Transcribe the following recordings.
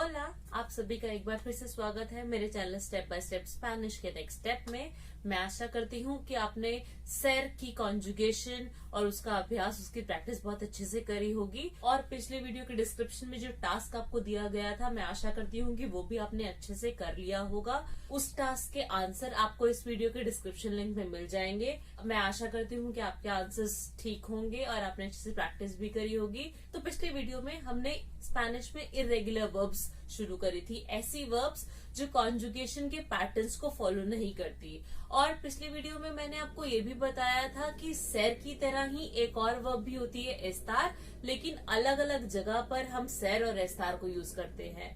होला, आप सभी का एक बार फिर से स्वागत है मेरे channel step by step Spanish के नेक्स्ट स्टेप में। मैं आशा करती हूँ कि आपने सर की कॉन्जुगेशन और उसका अभ्यास, उसकी प्रैक्टिस बहुत अच्छे से करी होगी। और पिछले वीडियो के डिस्क्रिप्शन में जो टास्क आपको दिया गया था, मैं आशा करती हूँ कि वो भी आपने अच्छे से कर लिया होगा। उस टास्क के आंसर आपको इस वीडियो के डिस्क्रिप्शन लिंक में मिल जाएंगे। मैं आशा करती हूँ कि आपके आंसर्स ठीक होंगे और आपने अच्छे से प्रैक्टिस भी करी होगी। तो पिछले वीडियो में हमने स्पेनिश में इरेगुलर वर्ब्स शुरू करी थी, ऐसी वर्ब्स जो कॉन्जुगेशन के पैटर्न्स को फॉलो नहीं करती। और पिछले वीडियो में मैंने आपको ये भी बताया था कि सर की तरह ही एक और वर्ब भी होती है एस्तार, लेकिन अलग अलग जगह पर हम सर और एस्तार को यूज करते हैं।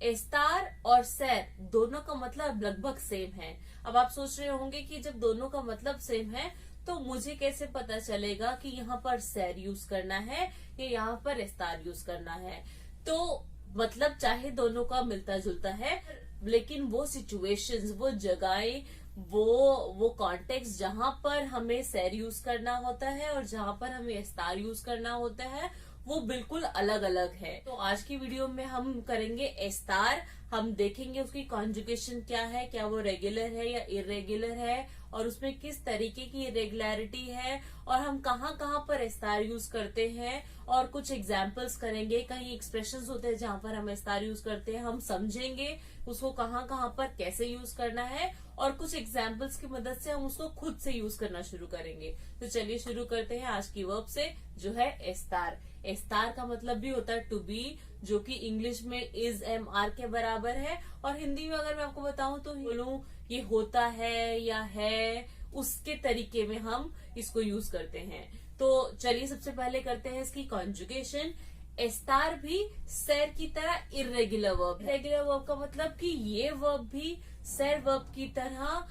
एस्तार और सर दोनों का मतलब लगभग सेम है। अब आप सोच रहे होंगे कि जब दोनों का मतलब सेम है तो मुझे कैसे पता चलेगा कि यहाँ पर सर यूज करना है या यहाँ पर एस्तार यूज करना है। तो मतलब चाहे दोनों का मिलता जुलता है, लेकिन वो सिचुएशंस, वो जगहें, वो कॉन्टेक्स्ट जहां पर हमें सर यूज करना होता है और जहां पर हमें एस्तार यूज करना होता है, वो बिल्कुल अलग अलग है। तो आज की वीडियो में हम करेंगे एस्तार। हम देखेंगे उसकी कॉन्जुगेशन क्या है, क्या वो रेगुलर है या इरेगुलर है, और उसमें किस तरीके की इरेगुलरिटी है, और हम कहाँ कहाँ पर एस्तार यूज करते हैं, और कुछ एग्जाम्पल्स करेंगे। कहीं एक्सप्रेशंस होते हैं जहां पर हम एस्तार यूज करते हैं, हम समझेंगे उसको कहाँ कहाँ पर कैसे यूज करना है, और कुछ एग्जाम्पल्स की मदद से हम उसको खुद से यूज करना शुरू करेंगे। तो चलिए शुरू करते हैं आज की वर्ब से, जो है एस्तार। एस्तार का मतलब भी होता है टू बी, जो कि इंग्लिश में इज एम आर के बराबर है, और हिंदी में अगर मैं आपको बताऊं तो बोलूं ये होता है या है, उसके तरीके में हम इसको यूज करते हैं। तो चलिए सबसे पहले करते हैं इसकी कॉन्जुगेशन। एस्तार भी सर की तरह इरेगुलर वर्ब है। इरेगुलर वर्ब का मतलब कि ये वर्ब भी सर वर्ब की तरह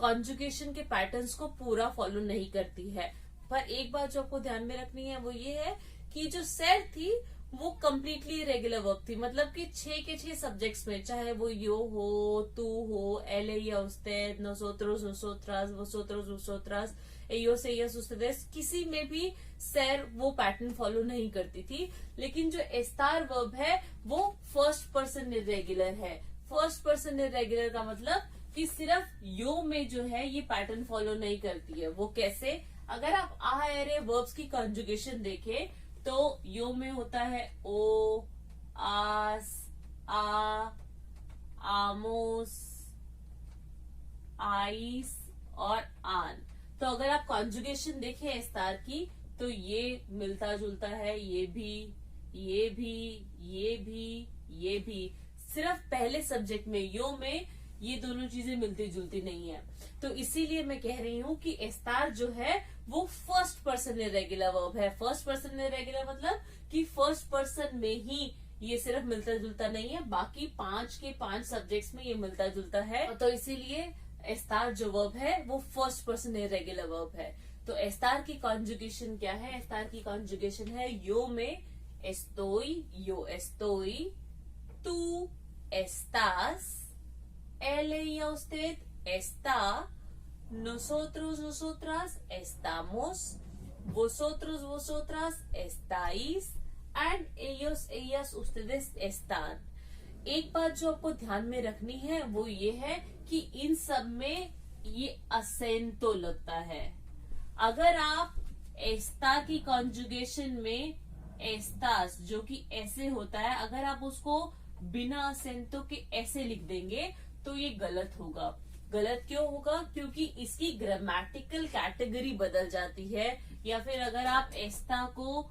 कॉन्जुगेशन के पैटर्न्स को पूरा फॉलो नहीं करती है। पर एक बात जो आपको ध्यान में रखनी है वो ये है कि जो सर थी वो कम्प्लीटली रेगुलर वर्ब थी। मतलब कि 6 के 6 सब्जेक्ट्स में, चाहे वो यो हो, तू हो, एले या usted, nosotros, nosotras, vosotros, vosotras, ellos, ellas, ustedes, किसी में भी सर वो पैटर्न फॉलो नहीं करती थी। लेकिन जो एस्तार वर्ब है वो फर्स्ट पर्सन इरेगुलर है। फर्स्ट पर्सन इरेगुलर का मतलब कि सिर्फ यो में जो है ये पैटर्न फॉलो नहीं करती है। वो कैसे? अगर आप आ एरे वर्ब्स की कॉन्जुगेशन देखें तो यो में होता है ओ, आस, आ, आमोस, आइस और आन। तो अगर आप कॉन्जुगेशन देखें एस्तार की तो ये मिलता जुलता है, ये भी, ये भी, ये भी, ये भी। सिर्फ पहले सब्जेक्ट में यो में ये दोनों चीजें मिलती जुलती नहीं है। तो इसीलिए मैं कह रही हूँ कि एस्तार जो है वो फर्स्ट पर्सन इरेगुलर वर्ब है। फर्स्ट पर्सन इरेगुलर मतलब कि फर्स्ट पर्सन में ही ये सिर्फ मिलता जुलता नहीं है, बाकी 5 के 5 सब्जेक्ट्स में ये मिलता जुलता है। तो इसीलिए एस्तार जो वर्ब है वो फर्स्ट पर्सन इरेगुलर वर्ब है। तो एस्तार की कॉन्जुगेशन क्या है? एस्तार की कॉन्जुगेशन है यो में एस्तोई, यो एस्तोई, tú estás, él, ella, usted está, nosotros, nosotras estamos, vosotros, vosotras estáis, and ellos, ellas, ustedes están। एक बात जो आपको ध्यान में रखनी है वो ये है कि इन सब में ये असेंतो लगता है। अगर आप एस्ता की कॉन्जुगेशन में एस्तास, जो कि ऐसे होता है, अगर आप उसको बिना असेंतो के ऐसे लिख देंगे तो ये गलत होगा। गलत क्यों होगा? क्योंकि इसकी ग्रामेटिकल कैटेगरी बदल जाती है। या फिर अगर आप एस्ता को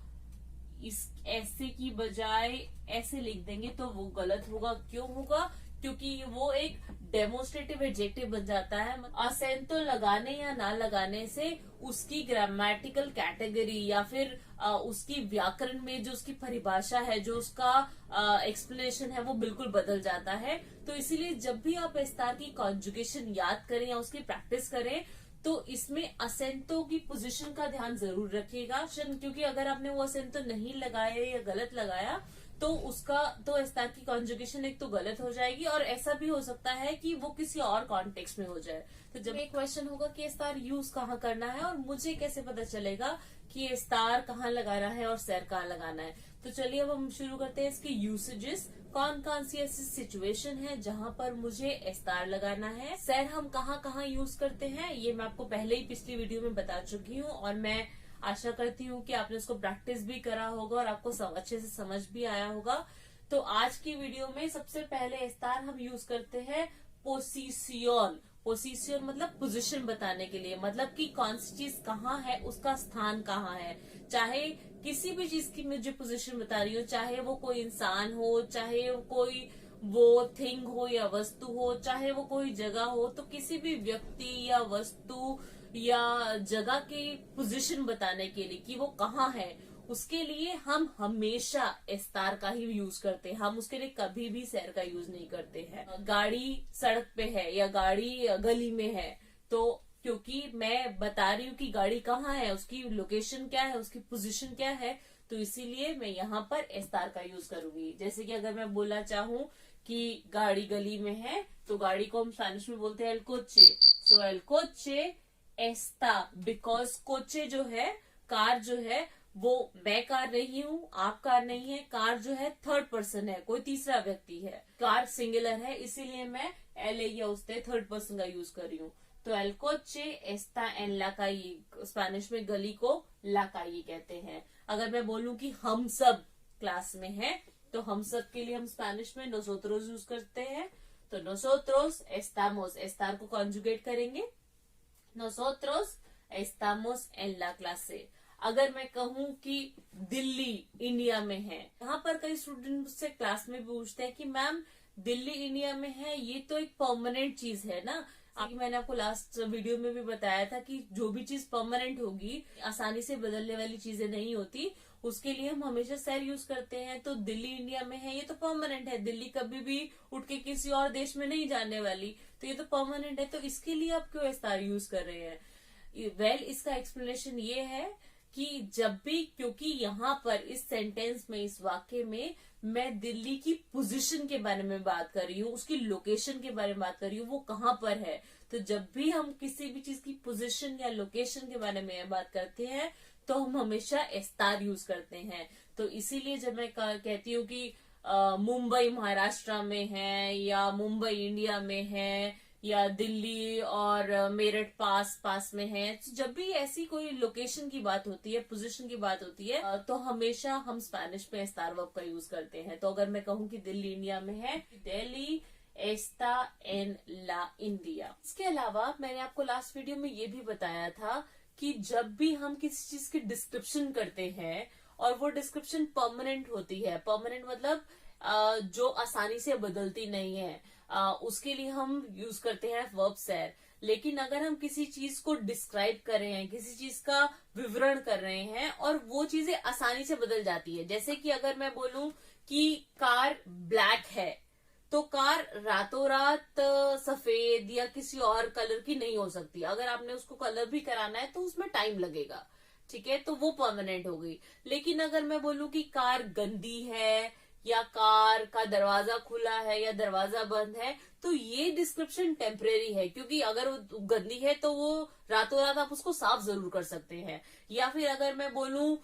इस ऐसे की बजाय ऐसे लिख देंगे तो वो गलत होगा। क्यों होगा? क्योंकि वो एक डेमोन्स्ट्रेटिव एडजेक्टिव बन जाता है। असेंतो लगाने या ना लगाने से उसकी ग्रामेटिकल कैटेगरी या फिर उसकी व्याकरण में जो उसकी परिभाषा है, जो उसका एक्सप्लेनेशन है, वो बिल्कुल बदल जाता है। तो इसीलिए जब भी आप एस्तार की कॉन्जुगेशन याद करें या उसकी प्रैक्टिस करें तो इसमें असेंतो की पोजीशन का ध्यान जरूर रखिएगा, क्योंकि अगर आपने वो असेंतो नहीं लगाया या गलत लगाया तो एस्तार की कॉन्जुगेशन एक तो गलत हो जाएगी, और ऐसा भी हो सकता है कि वो किसी और कॉन्टेक्स्ट में हो जाए। तो जब एक क्वेश्चन होगा कि एस्तार यूज कहाँ करना है और मुझे कैसे पता चलेगा कि एस्तार कहाँ लगाना है और सैर कहाँ लगाना है। तो चलिए अब हम शुरू करते हैं इसके यूसेजेस। कौन कौन सी ऐसी सिचुएशन है जहाँ पर मुझे एस्तार लगाना है, सैर हम कहाँ कहाँ यूज करते हैं, ये मैं आपको पहले ही पिछली वीडियो में बता चुकी हूँ और मैं आशा करती हूँ कि आपने उसको प्रैक्टिस भी करा होगा और आपको अच्छे से समझ भी आया होगा। तो आज की वीडियो में सबसे पहले एस्तार हम यूज करते हैं पोसीसियोन। पोजीशन मतलब पोजीशन बताने के लिए, मतलब कि कौन सी चीज कहाँ है, उसका स्थान कहाँ है। चाहे किसी भी चीज की मुझे पोजीशन बता रही हूँ, चाहे वो कोई इंसान हो, चाहे कोई वो थिंग हो या वस्तु हो, चाहे वो कोई जगह हो, तो किसी भी व्यक्ति या वस्तु या जगह की पोजीशन बताने के लिए कि वो कहाँ है, उसके लिए हम हमेशा एस्तार का ही यूज करते हैं। हम उसके लिए कभी भी सैर का यूज नहीं करते हैं। गाड़ी सड़क पे है या गाड़ी गली में है, तो क्योंकि मैं बता रही हूँ कि गाड़ी कहाँ है, उसकी लोकेशन क्या है, उसकी पोजीशन क्या है, तो इसीलिए मैं यहाँ पर एस्तार का यूज करूंगी। जैसे कि अगर मैं बोलना चाहूँ कि गाड़ी गली में है, तो गाड़ी को हम स्पेनिश में बोलते हैं L Koche. So L Koche Esta, because कोचे जो है, कार जो है, वो मैं कार नहीं हूँ, आप कार नहीं है, कार जो है थर्ड पर्सन है, कोई तीसरा व्यक्ति है, कार सिंगुलर है, इसीलिए मैं एल या उससे थर्ड पर्सन का यूज कर रही हूँ। तो एल कोचे एस्ता एन ला काई, स्पेनिश में गली को ला काई कहते हैं। अगर मैं बोलूं कि हम सब क्लास में हैं, तो हम सब के लिए हम स्पेनिश में नोसोत्रोस यूज करते हैं। तो नोसोत्रोस एस्तामोस, एस्तार को कॉन्जुगेट करेंगे, नोसोत्रोस एस्तामोस एन ला क्लासे। अगर मैं कहूँ कि दिल्ली इंडिया में है, यहाँ पर कई स्टूडेंट मुझसे क्लास में पूछते हैं कि मैम दिल्ली इंडिया में है, ये तो एक परमानेंट चीज है ना। मैंने आपको लास्ट वीडियो में भी बताया था कि जो भी चीज परमानेंट होगी, आसानी से बदलने वाली चीजें नहीं होती, उसके लिए हम हमेशा सैर यूज करते हैं। तो दिल्ली इंडिया में है, ये तो परमानेंट है, दिल्ली कभी भी उठ के किसी और देश में नहीं जाने वाली, तो ये तो परमानेंट है, तो इसके लिए आप क्यों एस्तार यूज कर रहे हैं। वेल, इसका एक्सप्लेनेशन ये है कि जब भी, क्योंकि यहाँ पर इस सेंटेंस में, इस वाक्य में मैं दिल्ली की पोजीशन के बारे में बात कर रही हूँ, उसकी लोकेशन के बारे में बात कर रही हूँ, वो कहाँ पर है। तो जब भी हम किसी भी चीज की पोजीशन या लोकेशन के बारे में बात करते हैं, तो हम हमेशा एस्तार यूज करते हैं। तो इसीलिए जब मैं कहती हूँ कि मुंबई महाराष्ट्र में है, या मुंबई इंडिया में है, या दिल्ली और मेरठ पास में है, तो जब भी ऐसी कोई लोकेशन की बात होती है, पोजीशन की बात होती है, तो हमेशा हम स्पेनिश में एस्तार वर्ब का यूज करते हैं। तो अगर मैं कहूँ कि दिल्ली इंडिया में है, दिल्ली एस्ता एन ला इंडिया। इसके अलावा मैंने आपको लास्ट वीडियो में ये भी बताया था कि जब भी हम किसी चीज की डिस्क्रिप्शन करते हैं और वो डिस्क्रिप्शन परमानेंट होती है, परमानेंट मतलब जो आसानी से बदलती नहीं है, उसके लिए हम यूज करते हैं वर्ब सैर। लेकिन अगर हम किसी चीज को डिस्क्राइब कर रहे हैं, किसी चीज का विवरण कर रहे हैं और वो चीजें आसानी से बदल जाती है, जैसे कि अगर मैं बोलूं कि कार ब्लैक है, तो कार रातों रात सफेद या किसी और कलर की नहीं हो सकती। अगर आपने उसको कलर भी कराना है तो उसमें टाइम लगेगा, ठीक है, तो वो परमानेंट हो गई। लेकिन अगर मैं बोलूं कि कार गंदी है, या कार का दरवाजा खुला है या दरवाजा बंद है, तो ये डिस्क्रिप्शन टेम्परेरी है, क्योंकि अगर वो गंदी है तो वो रातों रात आप उसको साफ जरूर कर सकते हैं। या फिर अगर मैं बोलूं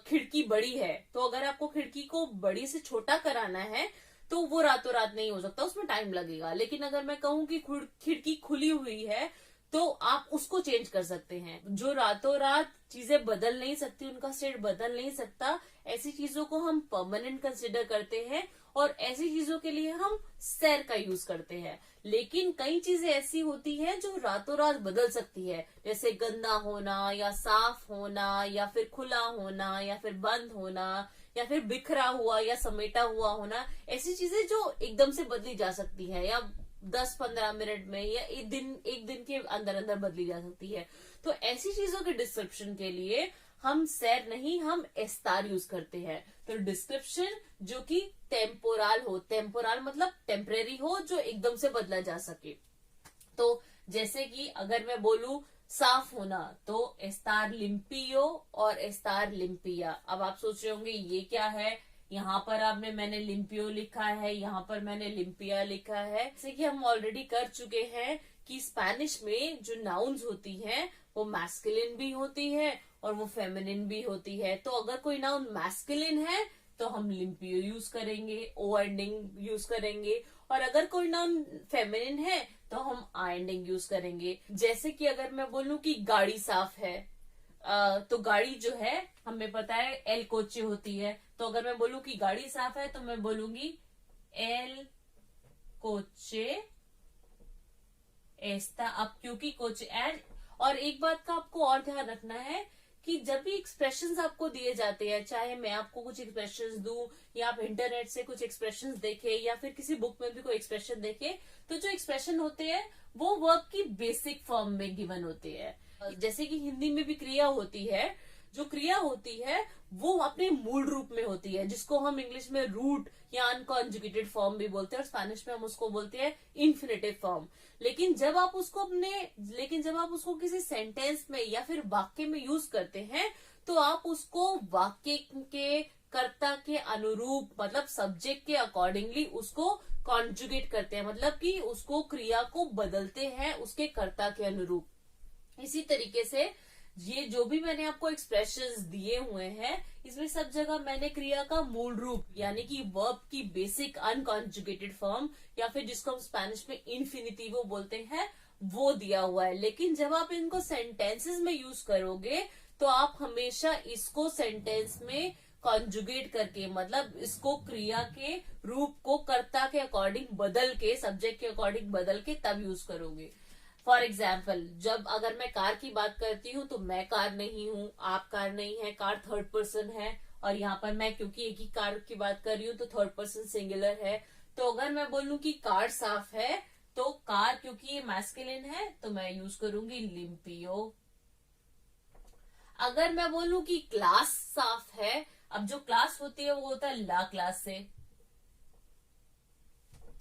खिड़की बड़ी है, तो अगर आपको खिड़की को बड़ी से छोटा कराना है, तो वो रातों रात नहीं हो सकता, उसमें टाइम लगेगा। लेकिन अगर मैं कहूं कि खिड़की खुली हुई है, तो आप उसको चेंज कर सकते हैं। जो रातों रात चीजें बदल नहीं सकती, उनका स्टेट बदल नहीं सकता, ऐसी चीजों को हम परमानेंट कंसिडर करते हैं और ऐसी चीजों के लिए हम सैर का यूज करते हैं। लेकिन कई चीजें ऐसी होती हैं जो रातों रात बदल सकती है, जैसे गंदा होना या साफ होना या फिर खुला होना या फिर बंद होना या फिर बिखरा हुआ या समेटा हुआ होना। ऐसी चीजें जो एकदम से बदली जा सकती है या 10-15 मिनट में या एक दिन के अंदर अंदर बदली जा सकती है। तो ऐसी चीजों के डिस्क्रिप्शन के लिए हम सैर नहीं, हम एस्तार यूज करते हैं। तो डिस्क्रिप्शन जो कि टेम्पोरल हो, टेम्पोरल मतलब टेम्परेरी हो, जो एकदम से बदला जा सके। तो जैसे कि अगर मैं बोलूं साफ होना, तो एस्तार लिम्पियो और एस्तार लिम्पिया। अब आप सोच रहे होंगे ये क्या है, यहाँ पर मैंने लिम्पियो लिखा है, यहाँ पर मैंने लिम्पिया लिखा है। जैसे कि हम ऑलरेडी कर चुके हैं कि स्पेनिश में जो नाउन्स होती हैं वो मैस्कुलिन भी होती है और वो फेमिनिन भी होती है। तो अगर कोई नाउन मैस्कुलिन है तो हम लिम्पियो यूज करेंगे, ओ एंडिंग यूज करेंगे, और अगर कोई नाउन फेमिनिन है तो हम आ एंडिंग यूज करेंगे। जैसे कि अगर मैं बोलूं कि गाड़ी साफ है, तो गाड़ी जो है हमें पता है एल कोचे होती है, तो अगर मैं बोलूं कि गाड़ी साफ है तो मैं बोलूंगी एल कोचे एस्ता। अब क्योंकि कोचे एंड, और एक बात का आपको और ध्यान रखना है कि जब भी एक्सप्रेशंस आपको दिए जाते हैं, चाहे मैं आपको कुछ एक्सप्रेशंस दूं या आप इंटरनेट से कुछ एक्सप्रेशंस देखें या फिर किसी बुक में भी कोई एक्सप्रेशन देखें, तो जो एक्सप्रेशन होते हैं वो वर्ब की बेसिक फॉर्म में गिवन होते हैं। जैसे कि हिंदी में भी क्रिया होती है, जो क्रिया होती है वो अपने मूल रूप में होती है, जिसको हम इंग्लिश में रूट या अनकॉन्जुगेटेड फॉर्म भी बोलते हैं और स्पेनिश में हम उसको बोलते हैं इन्फिनेटिव फॉर्म। लेकिन जब आप उसको किसी सेंटेंस में या फिर वाक्य में यूज करते हैं तो आप उसको वाक्य के कर्ता के अनुरूप, मतलब सब्जेक्ट के अकॉर्डिंगली उसको कॉन्जुगेट करते हैं, मतलब कि उसको क्रिया को बदलते हैं उसके कर्ता के अनुरूप। इसी तरीके से ये जो भी मैंने आपको एक्सप्रेशंस दिए हुए हैं, इसमें सब जगह मैंने क्रिया का मूल रूप यानी कि वर्ब की बेसिक अनकॉन्जुगेटेड फॉर्म या फिर जिसको हम स्पेनिश में इन्फिनिटिवो बोलते हैं वो दिया हुआ है। लेकिन जब आप इनको सेंटेंसेस में यूज करोगे तो आप हमेशा इसको सेंटेंस में कॉन्जुगेट करके, मतलब इसको क्रिया के रूप को कर्ता के अकॉर्डिंग बदल के, सब्जेक्ट के अकॉर्डिंग बदल के तब यूज करोगे। फॉर एग्जाम्पल, जब अगर मैं कार की बात करती हूँ तो मैं कार नहीं हूँ, आप कार नहीं है, कार थर्ड पर्सन है, और यहाँ पर मैं क्योंकि एक ही कार की बात कर रही हूँ तो थर्ड पर्सन सिंगुलर है। तो अगर मैं बोलूँ कि कार साफ है तो कार क्योंकि ये मैस्कुलिन है तो मैं यूज करूंगी लिम्पियो। अगर मैं बोलूँ कि क्लास साफ है, अब जो क्लास होती है वो होता है ला क्लास से,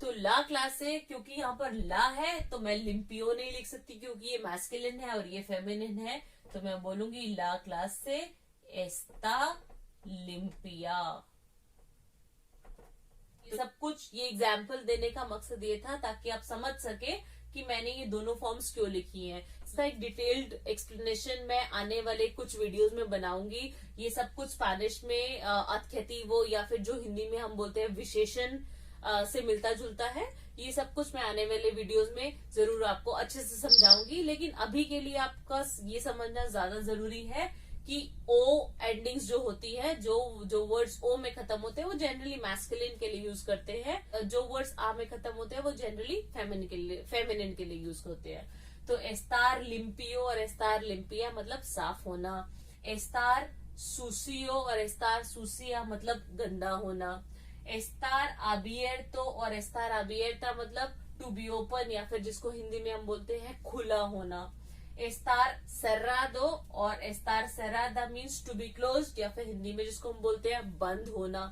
तो ला क्लास से क्योंकि यहाँ पर ला है तो मैं लिम्पियो नहीं लिख सकती क्योंकि ये मैस्कुलिन है और ये फेमिनिन है, तो मैं बोलूंगी ला क्लास से एस्ता लिम्पिया। ये सब कुछ, ये एग्जाम्पल देने का मकसद ये था ताकि आप समझ सके कि मैंने ये दोनों फॉर्म्स क्यों लिखी हैं। इसका एक डिटेल्ड एक्सप्लेनेशन मैं आने वाले कुछ वीडियोस में बनाऊंगी। ये सब कुछ स्पेनिश में अत्यतिवो या फिर जो हिंदी में हम बोलते हैं विशेषण से मिलता जुलता है। ये सब कुछ मैं आने वाले वीडियोस में जरूर आपको अच्छे से समझाऊंगी, लेकिन अभी के लिए आपका ये समझना ज्यादा जरूरी है कि ओ एंडिंग्स जो होती है, जो वर्ड्स ओ में खत्म होते हैं वो जनरली मैस्कुलिन के लिए यूज करते हैं, जो वर्ड्स आ में खत्म होते हैं वो जनरली फेमिनिन के लिए यूज होते हैं। तो एस्तार लिम्पियो और एस्तार लिम्पिया मतलब साफ होना, एस्तार सुसियो और एस्तार सुसिया मतलब गंदा होना, एस्तार अबिएर्तो और एस्तार अबिएर्ता मतलब टू बी ओपन या फिर जिसको हिंदी में हम बोलते हैं खुला होना, एस्तार सर्रादो और एस्तार सर्रादा मीन्स टू बी क्लोज्ड या फिर हिंदी में जिसको हम बोलते हैं बंद होना,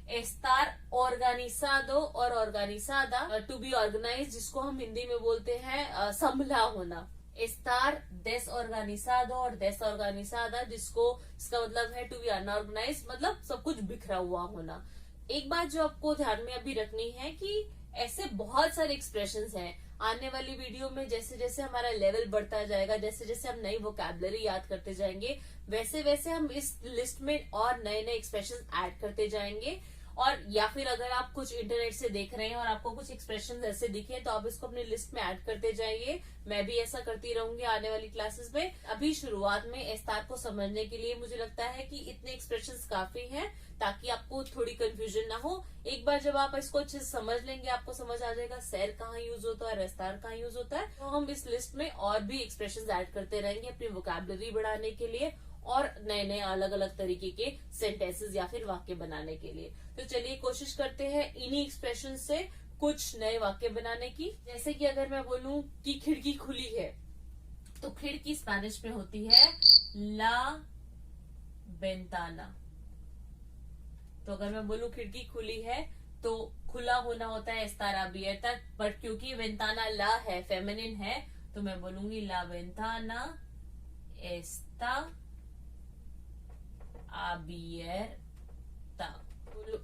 एस्तार ऑर्गेनिसादो और ऑर्गेनिसादा टू बी ऑर्गेनाइज जिसको हम हिंदी में बोलते हैं संभला होना, एस्तार डेसऑर्गेनिसादो और डेसऑर्गेनिसादा इसका मतलब है टू बी अनऑर्गेनाइज, मतलब सब कुछ बिखरा हुआ होना। एक बात जो आपको ध्यान में अभी रखनी है कि ऐसे बहुत सारे एक्सप्रेशंस हैं। आने वाली वीडियो में जैसे जैसे हमारा लेवल बढ़ता जाएगा, जैसे जैसे हम नई वोकैबुलरी याद करते जाएंगे, वैसे वैसे हम इस लिस्ट में और नए नए एक्सप्रेशंस ऐड करते जाएंगे। और या फिर अगर आप कुछ इंटरनेट से देख रहे हैं और आपको कुछ एक्सप्रेशंस ऐसे दिखे तो आप इसको अपनी लिस्ट में ऐड करते जाइए। मैं भी ऐसा करती रहूंगी आने वाली क्लासेस में। अभी शुरुआत में एस्तार को समझने के लिए मुझे लगता है कि इतने एक्सप्रेशंस काफी हैं ताकि आपको थोड़ी कंफ्यूजन ना हो। एक बार जब आप इसको अच्छे से समझ लेंगे आपको समझ आ जाएगा सैर कहाँ यूज होता है, एस्तार कहाँ यूज होता है। तो हम इस लिस्ट में और भी एक्सप्रेशंस ऐड करते रहेंगे अपनी वोकैबुलरी बढ़ाने के लिए और नए नए अलग अलग तरीके के सेंटेंसेस या फिर वाक्य बनाने के लिए। तो चलिए कोशिश करते हैं इन्हीं एक्सप्रेशन से कुछ नए वाक्य बनाने की। जैसे कि अगर मैं बोलूं कि खिड़की खुली है तो खिड़की स्पेनिश में होती है ला वेंताना। तो अगर मैं बोलूं खिड़की खुली है तो खुला होना होता है एस्तार अबिएर्ता, बट क्योंकि वेंताना ला है, फेमिनिन है, तो मैं बोलूंगी ला वेंताना एस्ता अबिएर्ता।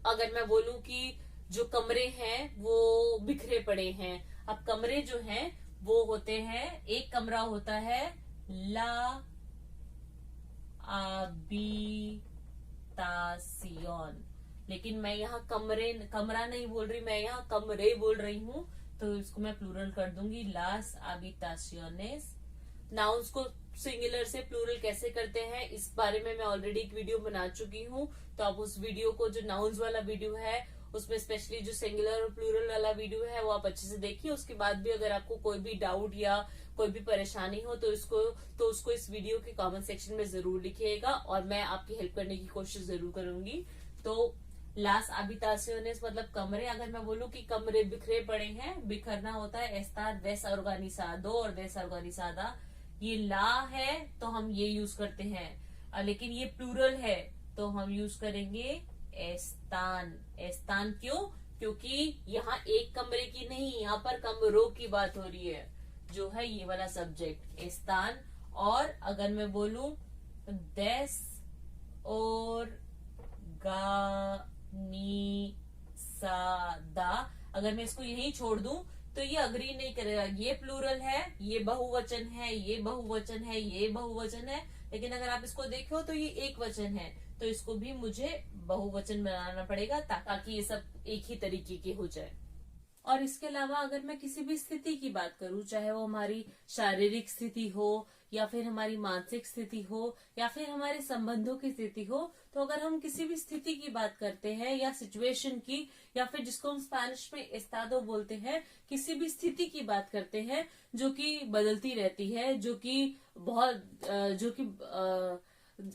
अगर मैं बोलूं कि जो कमरे हैं वो बिखरे पड़े हैं, अब कमरे जो हैं वो होते हैं, एक कमरा होता है ला habitación। लेकिन मैं यहाँ कमरा नहीं बोल रही, मैं यहाँ कमरे बोल रही हूँ, तो इसको मैं प्लूरल कर दूंगी, लास habitaciones। नाउन्स को सिंगुलर से प्लूरल कैसे करते हैं इस बारे में मैं ऑलरेडी एक वीडियो बना चुकी हूँ, तो आप उस वीडियो को, जो नाउन्स वाला वीडियो है उसमें स्पेशली जो सिंगुलर और प्लूरल वाला वीडियो है वो आप अच्छे से देखिए। उसके बाद भी अगर आपको कोई भी डाउट या कोई भी परेशानी हो तो उसको इस वीडियो के कमेंट सेक्शन में जरूर लिखिएगा और मैं आपकी हेल्प करने की कोशिश जरूर करूंगी। तो लास habitaciones मतलब कमरे। अगर मैं बोलूँ कि कमरे बिखरे पड़े हैं, बिखरना होता है estar desorganizado और desorganizada, ये ला है तो हम ये यूज करते हैं, लेकिन ये प्लूरल है तो हम यूज करेंगे एस्तान। एस्तान क्यों? क्योंकि यहाँ एक कमरे की नहीं, यहाँ पर कमरों की बात हो रही है, जो है ये वाला सब्जेक्ट एस्तान। और अगर मैं बोलूं देस और गानीसादा, अगर मैं इसको यही छोड़ दूं तो ये अग्री नहीं करेगा। ये प्लूरल है, ये बहुवचन है, ये बहुवचन है, ये बहुवचन है, लेकिन अगर आप इसको देखो तो ये एक वचन है, तो इसको भी मुझे बहुवचन बनाना पड़ेगा ताकि ये सब एक ही तरीके के हो जाए। और इसके अलावा अगर मैं किसी भी स्थिति की बात करूं, चाहे वो हमारी शारीरिक स्थिति हो या फिर हमारी मानसिक स्थिति हो या फिर हमारे संबंधों की स्थिति हो, तो अगर हम किसी भी स्थिति की बात करते हैं या सिचुएशन की, या फिर जिसको हम स्पेनिश में एस्तादो बोलते हैं, किसी भी स्थिति की बात करते हैं जो कि बदलती रहती है,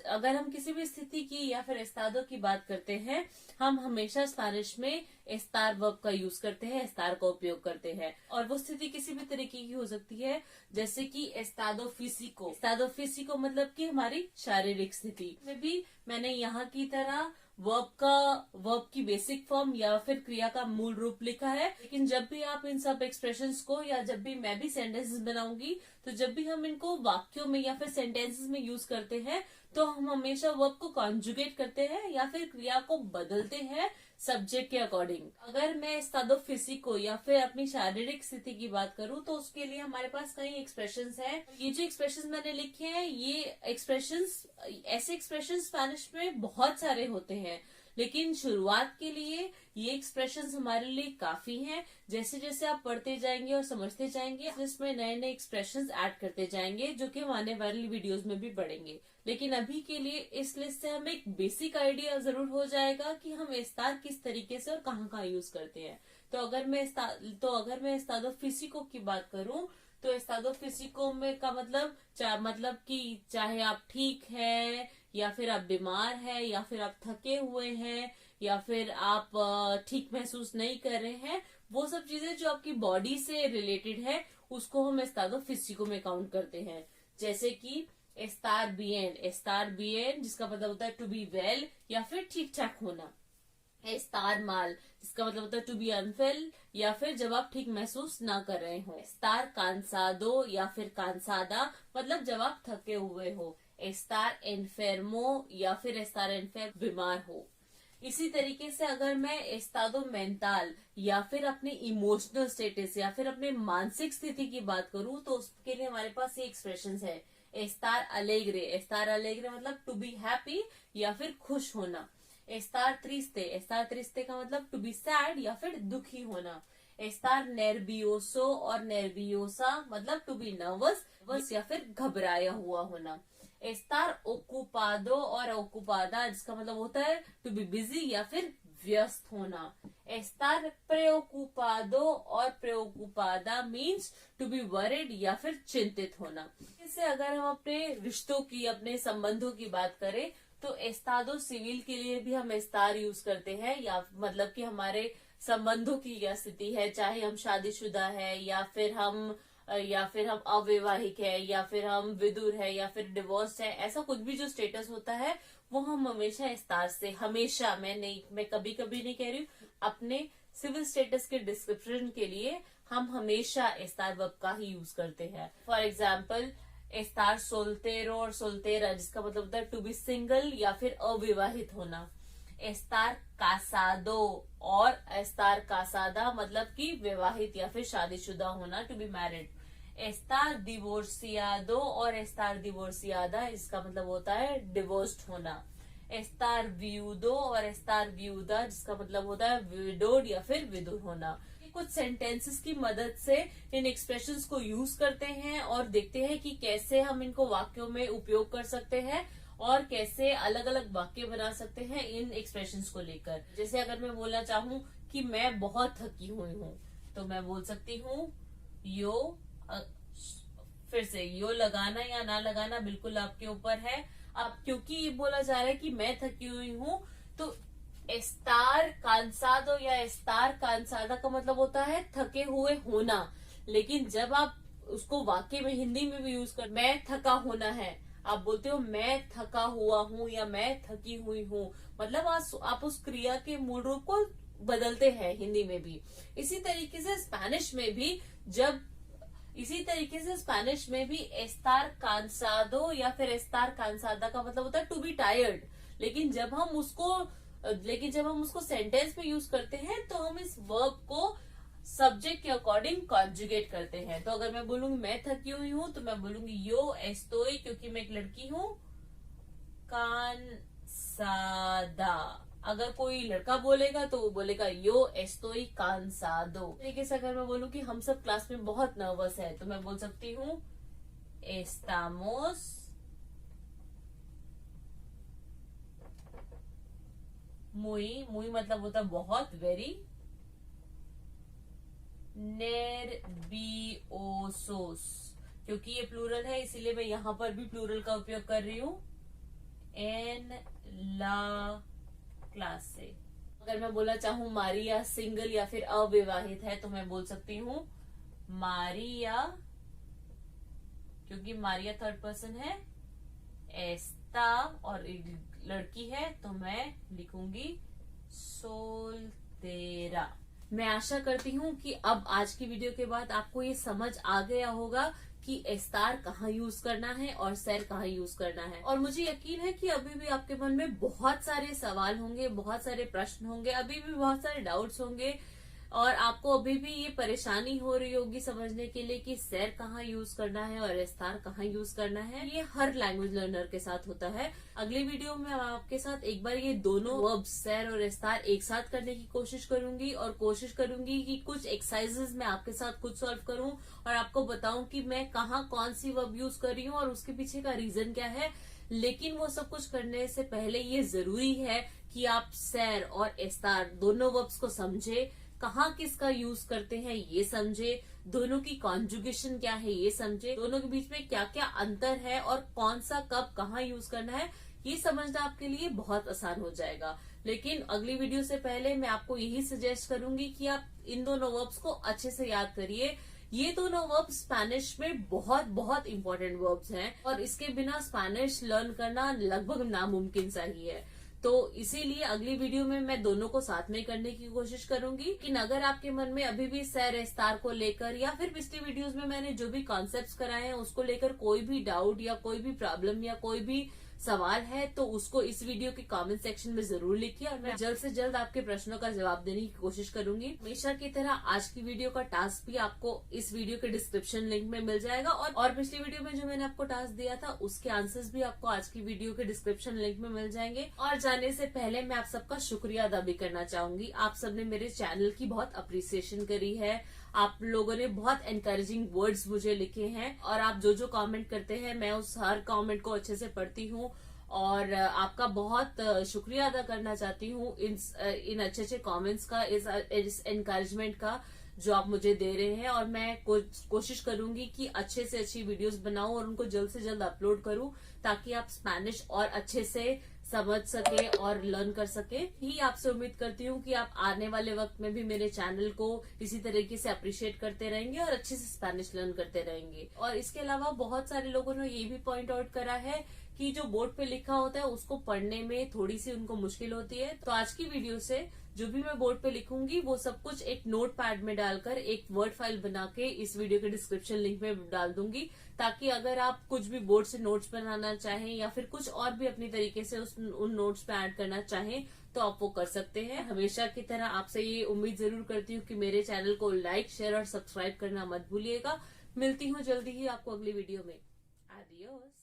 अगर हम किसी भी स्थिति की या फिर एस्तादो की बात करते हैं, हम हमेशा स्पेनिश में एस्तार वर्ब का यूज करते हैं, एस्तार का उपयोग करते हैं। और वो स्थिति किसी भी तरीके की हो सकती है, जैसे कि एस्तादो फिसिको। एस्तादो फिसिको मतलब कि हमारी शारीरिक स्थिति में भी मैंने यहाँ की तरह वर्ब की बेसिक फॉर्म या फिर क्रिया का मूल रूप लिखा है। लेकिन जब भी आप इन सब एक्सप्रेशंस को, या जब भी मैं भी सेंटेंसेस बनाऊंगी, तो जब भी हम इनको वाक्यों में या फिर सेंटेंसेस में यूज करते हैं, तो हम हमेशा वर्ब को कॉन्जुगेट करते हैं या फिर क्रिया को बदलते हैं सब्जेक्ट के अकॉर्डिंग। अगर मैं एस्तादो फिसिको या फिर अपनी शारीरिक स्थिति की बात करूं, तो उसके लिए हमारे पास कई एक्सप्रेशंस हैं। ये जो एक्सप्रेशंस मैंने लिखे हैं, ये ऐसे एक्सप्रेशंस स्पेनिश में बहुत सारे होते हैं, लेकिन शुरुआत के लिए ये एक्सप्रेशंस हमारे लिए काफी हैं। जैसे जैसे आप पढ़ते जाएंगे और समझते जाएंगे, इसमें नए नए एक्सप्रेशंस ऐड करते जाएंगे, जो कि हम आने वाली वीडियोस में भी पढ़ेंगे। लेकिन अभी के लिए इस लिस्ट से हमें एक बेसिक आइडिया जरूर हो जाएगा कि हम एस्तार किस तरीके से और कहाँ कहाँ यूज करते हैं। तो अगर मैं एस्तादो फिसिको की बात करूं, तो एस्तादो फिसिको में का मतलब कि चाहे आप ठीक है या फिर आप बीमार है या फिर आप थके हुए हैं या फिर आप ठीक महसूस नहीं कर रहे हैं, वो सब चीजें जो आपकी बॉडी से रिलेटेड है, उसको हम एस्तादो फिसिको में काउंट करते हैं। जैसे कि एस्तार बियन जिसका मतलब होता है टू बी वेल या फिर ठीक ठाक होना। एस्तार माल जिसका मतलब होता है टू बी अनवेल या फिर जब आप ठीक महसूस ना कर रहे हो। एस्तार कांसादो या फिर कांसादा मतलब जब आप थके हुए हो। एस्तार एनफेर्मो या फिर एस्तार एनफेर बीमार हो। इसी तरीके से अगर मैं एस्तादो मेंटाल या फिर अपने इमोशनल स्टेटस या फिर अपने मानसिक स्थिति की बात करूं, तो उसके लिए हमारे पास ये एक्सप्रेशंस है। एस्तार अलेग्रे मतलब टू बी हैप्पी या फिर खुश होना। एस्तार त्रिस्ते का मतलब टू बी सैड या फिर दुखी होना। एस्तार नेर्वियोसो और नेर्वियोसा मतलब टू बी नर्वस या फिर घबराया हुआ होना। एस्तार ओकुपादो और ओकुपादा जिसका मतलब होता है टू बी बिजी या फिर व्यस्त होना। एस्तार प्रेओकुपादो और प्रेओकुपादा मीन्स टू बी वरिड या फिर चिंतित होना। इससे अगर हम अपने रिश्तों की, अपने संबंधों की बात करें, तो एस्तादो सिविल के लिए भी हम एस्तार यूज करते हैं, या मतलब कि हमारे संबंधों की क्या स्थिति है, चाहे हम शादीशुदा है या फिर हम अवैवाहिक है या फिर हम विदुर है या फिर डिवोर्स है, ऐसा कुछ भी जो स्टेटस होता है वो हम हमेशा एस्तार से, हमेशा, मैं कभी कभी नहीं कह रही हूँ, अपने सिविल स्टेटस के डिस्क्रिप्शन के लिए हम हमेशा एस्तार वर्ब का ही यूज करते हैं। फॉर एग्जाम्पल एस्तार सोल्टेरो और सोल्टेरा जिसका मतलब होता है टू बी सिंगल या फिर अविवाहित होना। एस्तार कासादो और एस्तार कासादा मतलब कि विवाहित या फिर शादीशुदा होना, to be married. estar divorciado और estar divorciada, इसका मतलब होता है डिवोर्स्ड होना। estar viudo और estar viuda, जिसका मतलब होता है widowed या फिर विधु होना। कुछ सेंटेंसेस की मदद से इन एक्सप्रेशंस को यूज करते हैं और देखते हैं कि कैसे हम इनको वाक्यों में उपयोग कर सकते हैं और कैसे अलग अलग वाक्य बना सकते हैं इन एक्सप्रेशंस को लेकर। जैसे अगर मैं बोलना चाहूँ कि मैं बहुत थकी हुई हूँ, तो मैं बोल सकती हूँ यो। फिर से यो लगाना या ना लगाना बिल्कुल आपके ऊपर है। अब क्योंकि ये बोला जा रहा है कि मैं थकी हुई हूँ, तो एस्तार कांसादो या एस्तार कांसादा का मतलब होता है थके हुए होना। लेकिन जब आप उसको वाक्य में हिंदी में भी यूज कर, मैं थका होना है, आप बोलते हो मैं थका हुआ हूँ या मैं थकी हुई हूँ, मतलब आप उस क्रिया के मूल रूप को बदलते हैं हिंदी में भी। इसी तरीके से स्पेनिश में भी एस्तार कांसादो या फिर एस्तार कांसादा का मतलब होता है टू बी टायर्ड। लेकिन जब हम उसको सेंटेंस में यूज करते हैं तो हम इस वर्ब को सब्जेक्ट के अकॉर्डिंग कॉन्जुगेट करते हैं। तो अगर मैं बोलूंगी मैं थकी हुई हूँ, तो मैं बोलूंगी यो एस्तोई, क्योंकि मैं एक लड़की हूँ, कांसादा। अगर कोई लड़का बोलेगा तो वो बोलेगा यो एस्तोई कांसादो। तरीके से अगर मैं बोलूं कि हम सब क्लास में बहुत नर्वस है, तो मैं बोल सकती हूँ एस्तामोस मुई मतलब होता है बहुत, वेरी, नेर्वियोसोस, क्योंकि ये प्लूरल है इसीलिए मैं यहां पर भी प्लूरल का उपयोग कर रही हूँ, एन ला क्लासे। अगर मैं बोलना चाहूँ मारिया सिंगल या फिर अविवाहित है, तो मैं बोल सकती हूँ मारिया, क्योंकि मारिया थर्ड पर्सन है, एस्ता और लड़की है तो मैं लिखूंगी सोल्तेरा। मैं आशा करती हूँ कि अब आज की वीडियो के बाद आपको ये समझ आ गया होगा कि एस्तार कहाँ यूज करना है और सैर कहाँ यूज करना है। और मुझे यकीन है कि अभी भी आपके मन में बहुत सारे सवाल होंगे, बहुत सारे प्रश्न होंगे, अभी भी बहुत सारे डाउट्स होंगे और आपको अभी भी ये परेशानी हो रही होगी समझने के लिए कि सैर कहाँ यूज करना है और एस्तार कहाँ यूज करना है। ये हर लैंग्वेज लर्नर के साथ होता है। अगली वीडियो में आपके साथ एक बार ये दोनों वर्ब्स सैर और एस्तार एक साथ करने की कोशिश करूंगी और कोशिश करूंगी कि कुछ एक्सरसाइजेस मैं आपके साथ खुद सॉल्व करूं और आपको बताऊं कि मैं कहाँ कौन सी वर्ब यूज कर रही हूँ और उसके पीछे का रीजन क्या है। लेकिन वो सब कुछ करने से पहले ये जरूरी है कि आप सैर और एस्तार दोनों वर्ब्स को समझे, कहाँ किसका यूज करते हैं ये समझे, दोनों की कॉन्जुगेशन क्या है ये समझे, दोनों के बीच में क्या क्या अंतर है और कौन सा कब कहाँ यूज करना है ये समझना आपके लिए बहुत आसान हो जाएगा। लेकिन अगली वीडियो से पहले मैं आपको यही सजेस्ट करूंगी कि आप इन दोनों वर्ब्स को अच्छे से याद करिए। ये दोनों वर्ब्स स्पेनिश में बहुत बहुत इंपॉर्टेंट वर्ब्स हैं और इसके बिना स्पेनिश लर्न करना लगभग नामुमकिन सा ही है। तो इसीलिए अगली वीडियो में मैं दोनों को साथ में करने की कोशिश करूंगी। लेकिन अगर आपके मन में अभी भी सैर एस्तार को लेकर या फिर पिछली वीडियोस में मैंने जो भी कॉन्सेप्ट्स कराए हैं उसको लेकर कोई भी डाउट या कोई भी प्रॉब्लम या कोई भी सवाल है, तो उसको इस वीडियो के कमेंट सेक्शन में जरूर लिखिए और मैं जल्द से जल्द आपके प्रश्नों का जवाब देने की कोशिश करूंगी। हमेशा की तरह आज की वीडियो का टास्क भी आपको इस वीडियो के डिस्क्रिप्शन लिंक में मिल जाएगा और पिछली वीडियो में जो मैंने आपको टास्क दिया था उसके आंसर्स भी आपको आज की वीडियो के डिस्क्रिप्शन लिंक में मिल जाएंगे। और जाने से पहले मैं आप सबका शुक्रिया अदा भी करना चाहूंगी। आप सबने मेरे चैनल की बहुत अप्रिसिएशन करी है, आप लोगों ने बहुत एनकरेजिंग वर्ड्स मुझे लिखे हैं और आप जो जो कमेंट करते हैं मैं उस हर कमेंट को अच्छे से पढ़ती हूँ और आपका बहुत शुक्रिया अदा करना चाहती हूँ इन अच्छे अच्छे कमेंट्स का, इस एनकरेजमेंट का जो आप मुझे दे रहे हैं। और मैं कोशिश करूंगी कि अच्छे से अच्छी वीडियोस बनाऊं और उनको जल्द से जल्द अपलोड करूं ताकि आप स्पेनिश और अच्छे से समझ सके और लर्न कर सके। ही आपसे उम्मीद करती हूँ कि आप आने वाले वक्त में भी मेरे चैनल को इसी तरीके से अप्रिशिएट करते रहेंगे और अच्छे से स्पेनिश लर्न करते रहेंगे। और इसके अलावा बहुत सारे लोगों ने ये भी पॉइंट आउट करा है कि जो बोर्ड पे लिखा होता है उसको पढ़ने में थोड़ी सी उनको मुश्किल होती है। तो आज की वीडियो से जो भी मैं बोर्ड पे लिखूंगी वो सब कुछ एक नोट पैड में डालकर एक वर्ड फाइल बना के इस वीडियो के डिस्क्रिप्शन लिंक में डाल दूंगी, ताकि अगर आप कुछ भी बोर्ड से नोट्स बनाना चाहें या फिर कुछ और भी अपनी तरीके से उन नोट्स पे ऐड करना चाहें तो आप वो कर सकते हैं। हमेशा की तरह आपसे ये उम्मीद जरूर करती हूँ कि मेरे चैनल को लाइक, शेयर और सब्सक्राइब करना मत भूलिएगा। मिलती हूँ जल्दी ही आपको अगली वीडियो में। आदियोस।